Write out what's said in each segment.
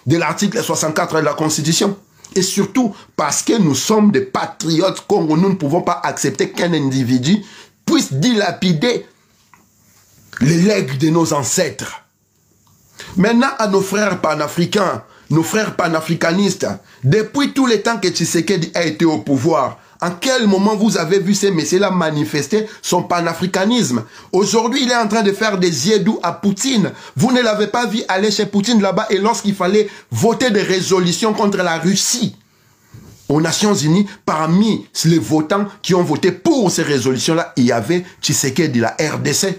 de l'article 64 de la Constitution. Et surtout parce que nous sommes des patriotes Congo, nous ne pouvons pas accepter qu'un individu puisse dilapider les legs de nos ancêtres. Maintenant, à nos frères panafricains, nos frères panafricanistes, depuis tout le temps que Tshisekedi a été au pouvoir, en quel moment vous avez vu ces messieurs-là manifester son panafricanisme? Aujourd'hui, il est en train de faire des yeux doux à Poutine. Vous ne l'avez pas vu aller chez Poutine là-bas et lorsqu'il fallait voter des résolutions contre la Russie aux Nations Unies, parmi les votants qui ont voté pour ces résolutions-là, il y avait Tshisekedi, la RDC.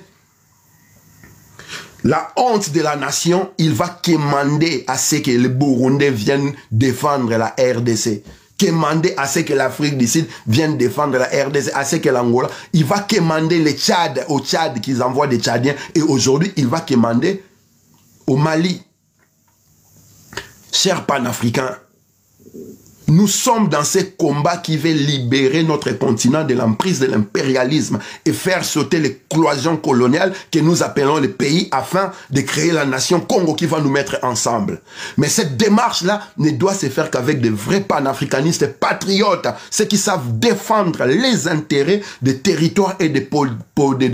La honte de la nation, il va quémander à ce que les Burundais viennent défendre la RDC. Quémander à ce que l'Afrique du Sud vienne défendre la RDC, à ce que l'Angola. Il va quémander les Tchad, au Tchad qu'ils envoient des Tchadiens. Et aujourd'hui, il va quémander au Mali. Chers panafricains, nous sommes dans ce combat qui veut libérer notre continent de l'emprise de l'impérialisme et faire sauter les cloisons coloniales que nous appelons les pays afin de créer la nation Congo qui va nous mettre ensemble. Mais cette démarche-là ne doit se faire qu'avec de vrais panafricanistes patriotes, ceux qui savent défendre les intérêts des territoires et des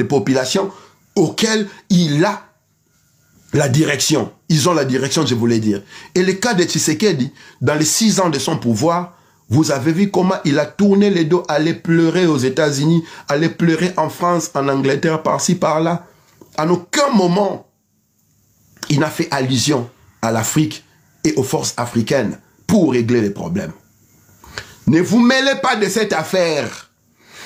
populations auxquelles il a la direction. Ils ont la direction, je voulais dire. Et le cas de Tshisekedi, dans les 6 ans de son pouvoir, vous avez vu comment il a tourné les dos, aller pleurer aux États-Unis, aller pleurer en France, en Angleterre, par-ci, par-là. En aucun moment, il n'a fait allusion à l'Afrique et aux forces africaines pour régler les problèmes. Ne vous mêlez pas de cette affaire.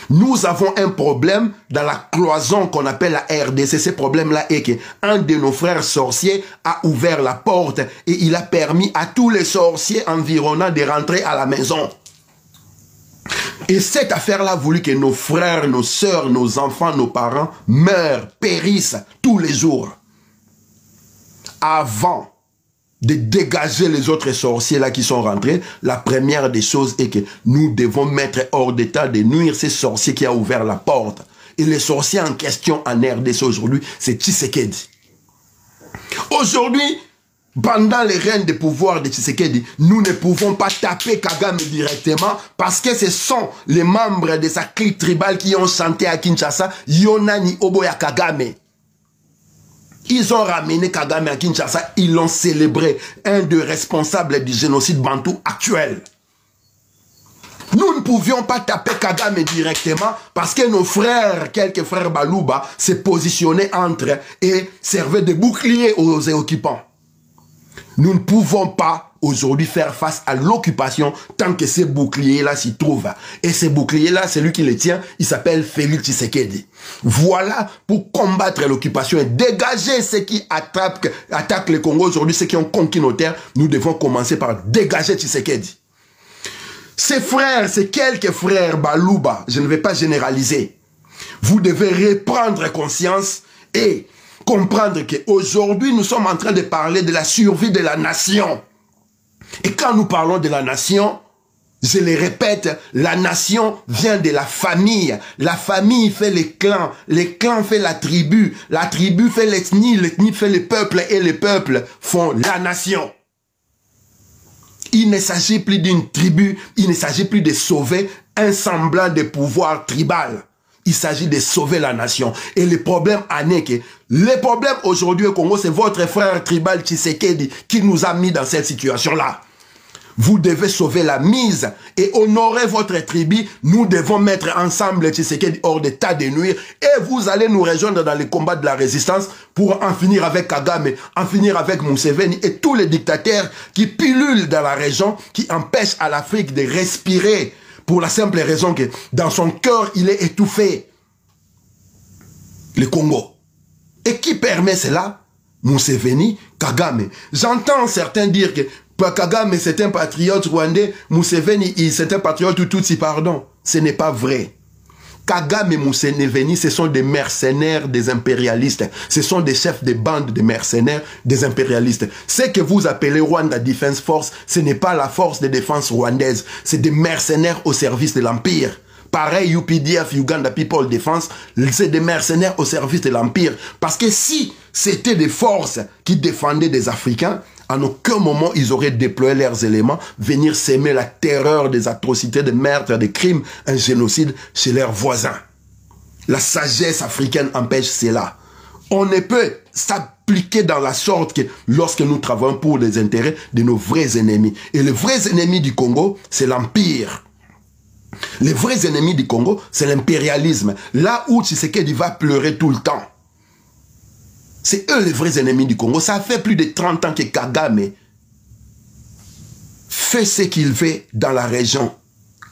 Nous avons un problème dans la cloison qu'on appelle la RDC. Ce problème-là est qu'un de nos frères sorciers a ouvert la porte et il a permis à tous les sorciers environnants de rentrer à la maison. Et cette affaire-là a voulu que nos frères, nos sœurs, nos enfants, nos parents meurent, périssent tous les jours. Avant de dégager les autres sorciers là qui sont rentrés, la première des choses est que nous devons mettre hors d'état de nuire ces sorciers qui a ouvert la porte. Et les sorciers en question en RDC aujourd'hui, c'est Tshisekedi. Aujourd'hui, pendant les règnes de pouvoir de Tshisekedi, nous ne pouvons pas taper Kagame directement parce que ce sont les membres de sa clique tribale qui ont chanté à Kinshasa, Yonani Oboya Kagame. Ils ont ramené Kagame à Kinshasa, ils l'ont célébré, un des responsables du génocide bantou actuel. Nous ne pouvions pas taper Kagame directement parce que nos frères, quelques frères Balouba, se positionnaient entre et servaient de bouclier aux occupants. Nous ne pouvons pas aujourd'hui faire face à l'occupation tant que ces boucliers-là s'y trouvent. Et ces boucliers-là, celui qui les tient, il s'appelle Félix Tshisekedi. Voilà pour combattre l'occupation et dégager ceux qui attaquent le Congo aujourd'hui, ceux qui ont conquis nos terres. Nous devons commencer par dégager Tshisekedi. Ces frères, ces quelques frères Balouba, je ne vais pas généraliser. Vous devez reprendre conscience et comprendre qu'aujourd'hui, nous sommes en train de parler de la survie de la nation. Et quand nous parlons de la nation, je le répète, la nation vient de la famille. La famille fait les clans fait la tribu fait l'ethnie fait le peuple et les peuples font la nation. Il ne s'agit plus d'une tribu, il ne s'agit plus de sauver un semblant de pouvoir tribal. Il s'agit de sauver la nation. Et le problème le problème aujourd'hui au Congo, c'est votre frère tribal Tshisekedi qui nous a mis dans cette situation-là. Vous devez sauver la mise et honorer votre tribu. Nous devons mettre ensemble Tshisekedi hors d'état de nuire et vous allez nous rejoindre dans les combats de la résistance pour en finir avec Kagame, en finir avec Museveni et tous les dictateurs qui pilulent dans la région, qui empêchent à l'Afrique de respirer. Pour la simple raison que dans son cœur, il est étouffé. Le Congo. Et qui permet cela? Museveni, Kagame. J'entends certains dire que Kagame c'est un patriote rwandais, Museveni c'est un patriote Tutsi, pardon. Ce n'est pas vrai. Kagame et Museveni, ce sont des mercenaires des impérialistes. Ce sont des chefs de bande de mercenaires des impérialistes. Ce que vous appelez Rwanda Defense Force, ce n'est pas la force de défense rwandaise. C'est des mercenaires au service de l'Empire. Pareil, UPDF, Uganda People Defense, c'est des mercenaires au service de l'Empire. Parce que si c'était des forces qui défendaient des Africains, En aucun moment, ils auraient déployé leurs éléments, venir s'aimer la terreur des atrocités, des meurtres, des crimes, un génocide chez leurs voisins. La sagesse africaine empêche cela. On ne peut s'appliquer dans la sorte que lorsque nous travaillons pour les intérêts de nos vrais ennemis. Et les vrais ennemis du Congo, c'est l'Empire. Les vrais ennemis du Congo, c'est l'impérialisme. Là où Tshisekedi va pleurer tout le temps. C'est eux les vrais ennemis du Congo. Ça fait plus de 30 ans que Kagame fait ce qu'il fait dans la région.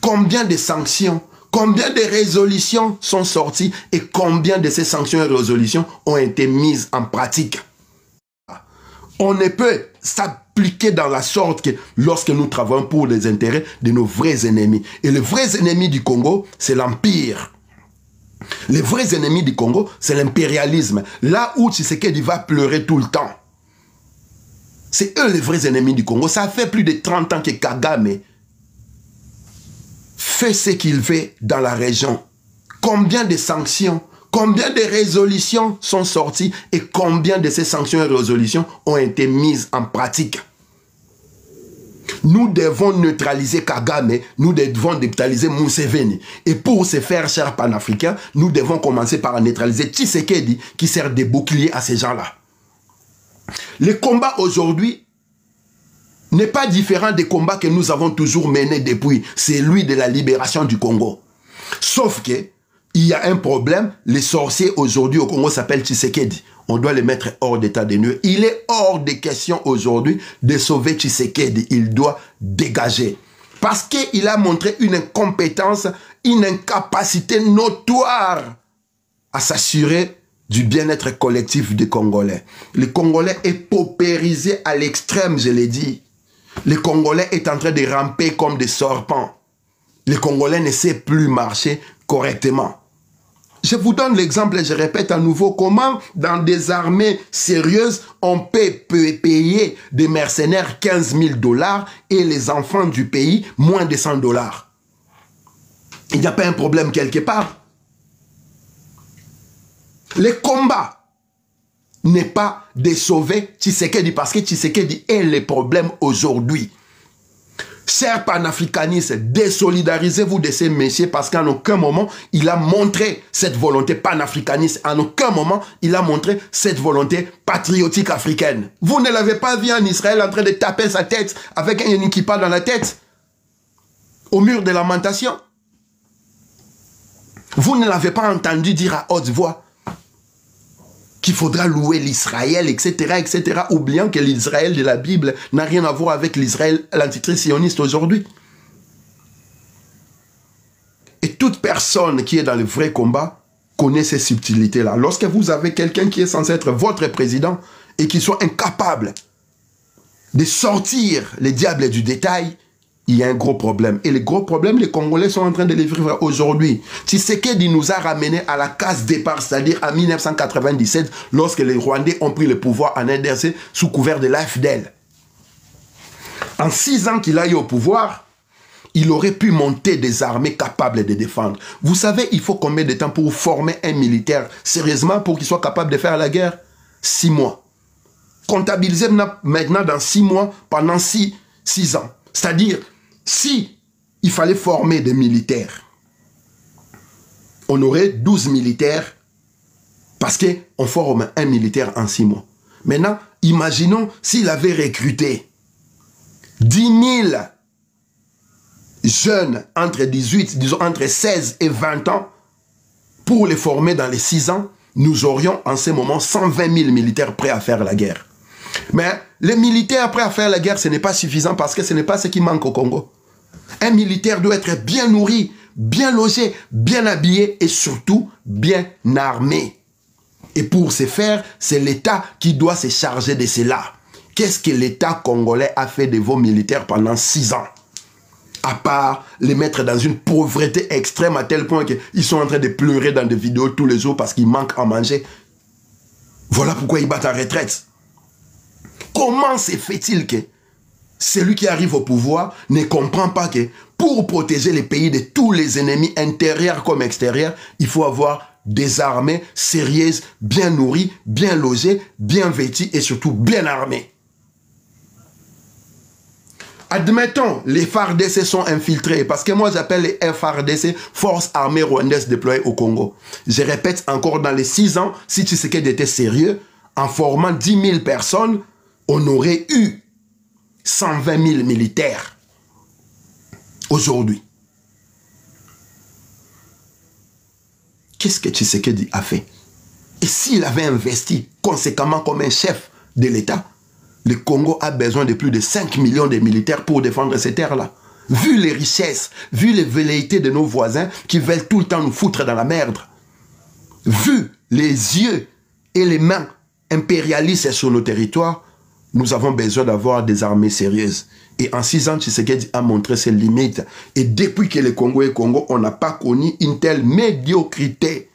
Combien de sanctions, combien de résolutions sont sorties et combien de ces sanctions et résolutions ont été mises en pratique. On ne peut s'appliquer dans la sorte que lorsque nous travaillons pour les intérêts de nos vrais ennemis. Et les vrais ennemis du Congo, c'est l'Empire. Les vrais ennemis du Congo, c'est l'impérialisme. Là où Tshisekedi va pleurer tout le temps. C'est eux les vrais ennemis du Congo. Ça fait plus de 30 ans que Kagame fait ce qu'il fait dans la région. Combien de sanctions, combien de résolutions sont sorties et combien de ces sanctions et résolutions ont été mises en pratique. Nous devons neutraliser Kagame, nous devons neutraliser Museveni. Et pour ce faire, chers panafricains, nous devons commencer par neutraliser Tshisekedi qui sert de bouclier à ces gens-là. Le combat aujourd'hui n'est pas différent des combats que nous avons toujours menés depuis celui de la libération du Congo. Sauf que il y a un problème, les sorciers aujourd'hui au Congo s'appellent Tshisekedi. On doit les mettre hors d'état de nuire. Il est hors de question aujourd'hui de sauver Tshisekedi. Il doit dégager. Parce qu'il a montré une incompétence, une incapacité notoire à s'assurer du bien-être collectif des Congolais. Le Congolais est paupérisé à l'extrême, je l'ai dit. Le Congolais est en train de ramper comme des serpents. Le Congolais ne sait plus marcher correctement. Je vous donne l'exemple et je répète à nouveau comment dans des armées sérieuses on peut payer des mercenaires 15 000 $ et les enfants du pays moins de 100 $. Il n'y a pas un problème quelque part. Le combat n'est pas de sauver Tshisekedi parce que Tshisekedi est le problème aujourd'hui. Chers panafricanistes, désolidarisez-vous de ces messieurs parce qu'en aucun moment, il a montré cette volonté panafricaniste. En aucun moment, il a montré cette volonté patriotique africaine. Vous ne l'avez pas vu en Israël en train de taper sa tête avec un équipement dans la tête au mur de lamentation. Vous ne l'avez pas entendu dire à haute voix qu'il faudra louer l'Israël, etc., etc., oubliant que l'Israël de la Bible n'a rien à voir avec l'Israël, l'antichrist sioniste aujourd'hui. Et toute personne qui est dans le vrai combat connaît ces subtilités-là. Lorsque vous avez quelqu'un qui est censé être votre président et qui soit incapable de sortir les diables du détail, il y a un gros problème. Et le gros problème, les Congolais sont en train de le vivre aujourd'hui. Tshisekedi nous a ramené à la case départ, c'est-à-dire en 1997, lorsque les Rwandais ont pris le pouvoir en RDC sous couvert de l'AFDEL. En 6 ans qu'il a eu au pouvoir, il aurait pu monter des armées capables de défendre. Vous savez, il faut combien de temps pour former un militaire sérieusement pour qu'il soit capable de faire la guerre? 6 mois. Comptabilisez maintenant dans 6 mois, pendant 6 ans. C'est-à-dire, si il fallait former des militaires, on aurait 12 militaires parce qu'on forme un militaire en 6 mois. Maintenant, imaginons s'il avait recruté 10 000 jeunes entre 18, disons entre 16 et 20 ans pour les former dans les 6 ans, nous aurions en ce moment 120 000 militaires prêts à faire la guerre. Mais les militaires prêts à faire la guerre, ce n'est pas suffisant parce que ce n'est pas ce qui manque au Congo. Un militaire doit être bien nourri, bien logé, bien habillé et surtout bien armé. Et pour ce faire, c'est l'État qui doit se charger de cela. Qu'est-ce que l'État congolais a fait de vos militaires pendant 6 ans? À part les mettre dans une pauvreté extrême à tel point qu'ils sont en train de pleurer dans des vidéos tous les jours parce qu'ils manquent à manger. Voilà pourquoi ils battent en retraite. Comment se fait-il que celui qui arrive au pouvoir ne comprend pas que pour protéger les pays de tous les ennemis intérieurs comme extérieurs, il faut avoir des armées sérieuses, bien nourries, bien logées, bien vêtues et surtout bien armées. Admettons, les FARDC sont infiltrés, parce que moi j'appelle les FARDC, Forces Armées Rwandaises déployées au Congo. Je répète encore, dans les 6 ans, si Tshisekedi était sérieux, en formant 10 000 personnes, on aurait eu 120 000 militaires aujourd'hui. Qu'est-ce que Tshisekedi a fait? Et s'il avait investi conséquemment comme un chef de l'État, le Congo a besoin de plus de 5 millions de militaires pour défendre ces terres-là. Vu les richesses, vu les velléités de nos voisins qui veulent tout le temps nous foutre dans la merde, vu les yeux et les mains impérialistes sur nos territoires, nous avons besoin d'avoir des armées sérieuses. Et en 6 ans, Tshisekedi a montré ses limites. Et depuis que le Congo est Congo, on n'a pas connu une telle médiocrité.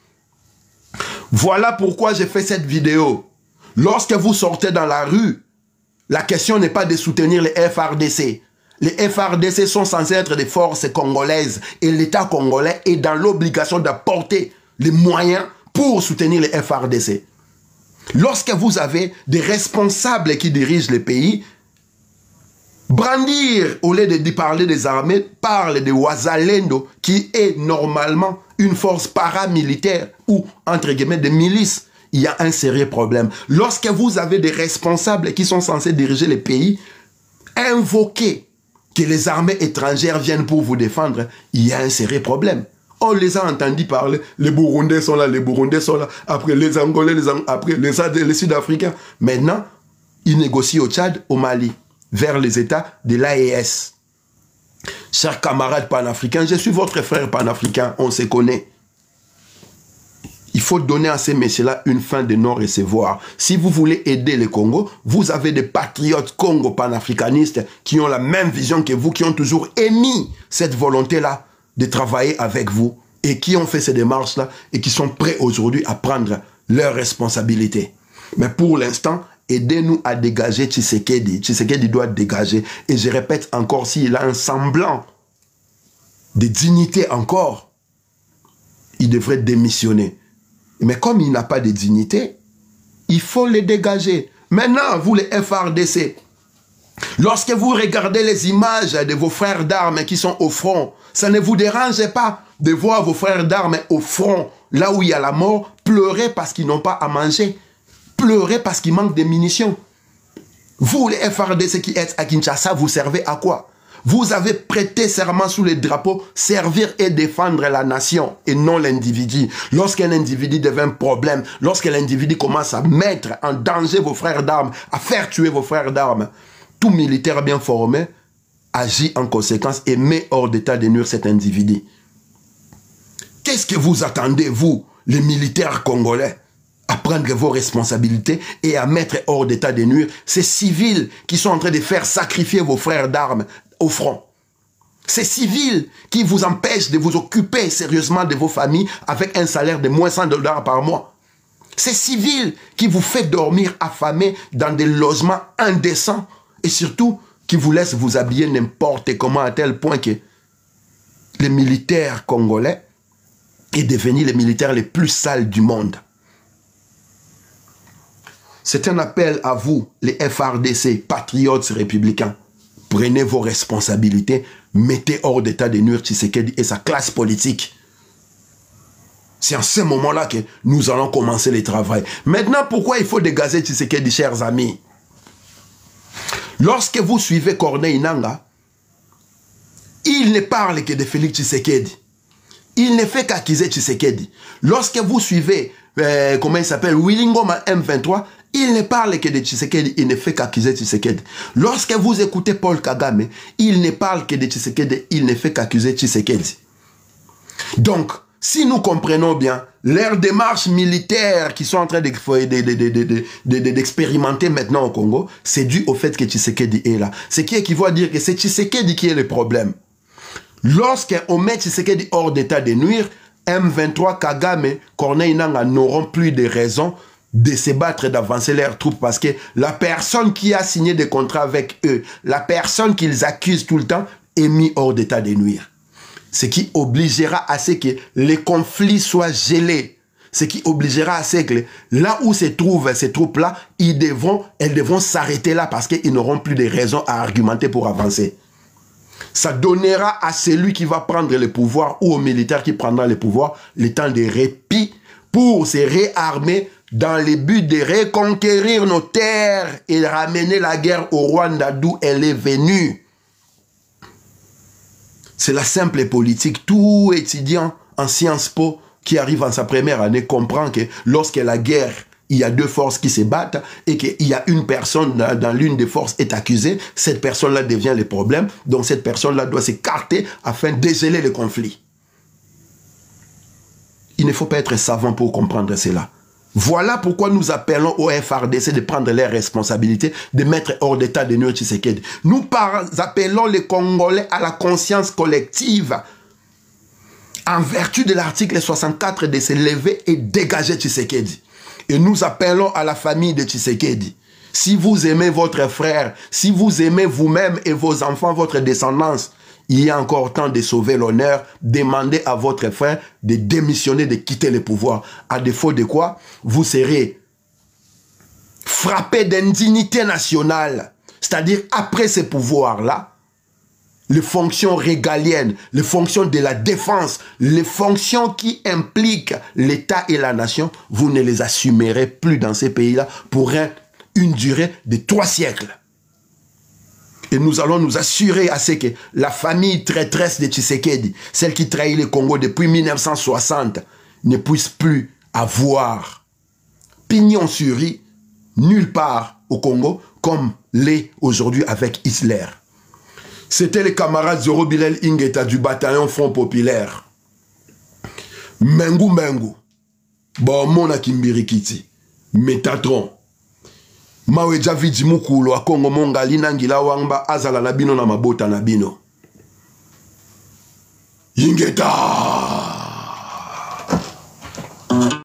Voilà pourquoi j'ai fait cette vidéo. Lorsque vous sortez dans la rue, la question n'est pas de soutenir les FARDC. Les FARDC sont censés être des forces congolaises et l'État congolais est dans l'obligation d'apporter les moyens pour soutenir les FARDC. Lorsque vous avez des responsables qui dirigent le pays, brandir, au lieu de parler des armées, parle de Wazalendo, qui est normalement une force paramilitaire ou, entre guillemets, des milices. Il y a un sérieux problème. Lorsque vous avez des responsables qui sont censés diriger les pays, invoquer que les armées étrangères viennent pour vous défendre, il y a un sérieux problème. On les a entendus parler, les Burundais sont là, après les Angolais, après les Sud-Africains. Maintenant, ils négocient au Tchad, au Mali, vers les États de l'AES. Chers camarades panafricains, je suis votre frère panafricain, on se connaît. Il faut donner à ces messieurs-là une fin de non-recevoir. Si vous voulez aider le Congo, vous avez des patriotes congo-panafricanistes qui ont la même vision que vous, qui ont toujours émis cette volonté-là de travailler avec vous et qui ont fait ces démarches-là et qui sont prêts aujourd'hui à prendre leurs responsabilités. Mais pour l'instant, aidez-nous à dégager Tshisekedi. Tshisekedi doit dégager. Et je répète encore, s'il a un semblant de dignité encore, il devrait démissionner. Mais comme il n'a pas de dignité, il faut les dégager. Maintenant, vous les FARDC, lorsque vous regardez les images de vos frères d'armes qui sont au front, ça ne vous dérange pas de voir vos frères d'armes au front, là où il y a la mort, pleurer parce qu'ils n'ont pas à manger, pleurer parce qu'il manque de munitions. Vous, les FARDC qui êtes à Kinshasa, vous servez à quoi? Vous avez prêté serment sous les drapeaux, servir et défendre la nation et non l'individu. Lorsqu'un individu devient un problème, lorsque l'individu commence à mettre en danger vos frères d'armes, à faire tuer vos frères d'armes, tout militaire bien formé agit en conséquence et met hors d'état de nuire cet individu. Qu'est-ce que vous attendez, vous, les militaires congolais, à prendre vos responsabilités et à mettre hors d'état de nuire ces civils qui sont en train de faire sacrifier vos frères d'armes au front? Ces civils qui vous empêchent de vous occuper sérieusement de vos familles avec un salaire de moins $100 par mois. Ces civils qui vous fait dormir affamés dans des logements indécents et surtout qui vous laissent vous habiller n'importe comment à tel point que les militaires congolais est devenu les militaires les plus sales du monde. C'est un appel à vous, les FARDC, patriotes républicains. Prenez vos responsabilités, mettez hors d'état de nuire Tshisekedi et sa classe politique. C'est en ce moment-là que nous allons commencer le travail. Maintenant, pourquoi il faut dégager Tshisekedi, chers amis? Lorsque vous suivez Corneille Nangaa, il ne parle que de Félix Tshisekedi. Il ne fait qu'accuser Tshisekedi. Lorsque vous suivez, comment il s'appelle, Willy Ngoma M23, il ne parle que de Tshisekedi, il ne fait qu'accuser Tshisekedi. Lorsque vous écoutez Paul Kagame, il ne parle que de Tshisekedi, il ne fait qu'accuser Tshisekedi. Donc, si nous comprenons bien, leurs démarches militaires qui sont en train d'expérimenter maintenant au Congo, c'est dû au fait que Tshisekedi est là. Ce qui équivaut à dire que c'est Tshisekedi qui est le problème. Lorsqu'on met Tshisekedi hors d'état de nuire, M23, Kagame, Corneille Nangaa n'auront plus de raison de se battre, d'avancer leurs troupes parce que la personne qui a signé des contrats avec eux, la personne qu'ils accusent tout le temps, est mise hors d'état de nuire. Ce qui obligera à ce que les conflits soient gelés. Ce qui obligera à ce que là où se trouvent ces troupes-là, elles devront s'arrêter là parce qu'ils n'auront plus de raisons à argumenter pour avancer. Ça donnera à celui qui va prendre le pouvoir ou au militaire qui prendra le pouvoir le temps de répit pour se réarmer dans le but de reconquérir nos terres et ramener la guerre au Rwanda d'où elle est venue. C'est la simple politique. Tout étudiant en Sciences Po qui arrive en sa première année comprend que lorsque la guerre, il y a deux forces qui se battent et qu'il y a une personne dans l'une des forces est accusée, cette personne-là devient le problème. Donc cette personne-là doit s'écarter afin de dégeler le conflit. Il ne faut pas être savant pour comprendre cela. Voilà pourquoi nous appelons au FRDC de prendre leurs responsabilités, de mettre hors d'état de Nyo Tshisekedi. Nous appelons les Congolais à la conscience collective, en vertu de l'article 64, de se lever et dégager Tshisekedi. Et nous appelons à la famille de Tshisekedi. Si vous aimez votre frère, si vous aimez vous-même et vos enfants, votre descendance, il y a encore temps de sauver l'honneur. Demandez à votre frère de démissionner, de quitter le pouvoir. À défaut de quoi, vous serez frappé d'indignité nationale. C'est-à-dire, après ce pouvoir-là, les fonctions régaliennes, les fonctions de la défense, les fonctions qui impliquent l'État et la nation, vous ne les assumerez plus dans ces pays-là pour une durée de 3 siècles. Et nous allons nous assurer à ce que la famille traîtresse de Tshisekedi, celle qui trahit le Congo depuis 1960, ne puisse plus avoir pignon sur rue nulle part au Congo comme l'est aujourd'hui avec Hitler. C'était les camarades Zoro Bilel Ingeta du bataillon Front Populaire. Mengu Mengu, Bomona Kimbirikiti, Métatron. Mawe Javidi Mukulu a Kongo Monga Linangila Wangba Azala Nabino na Mabota Nabino. Ingeta!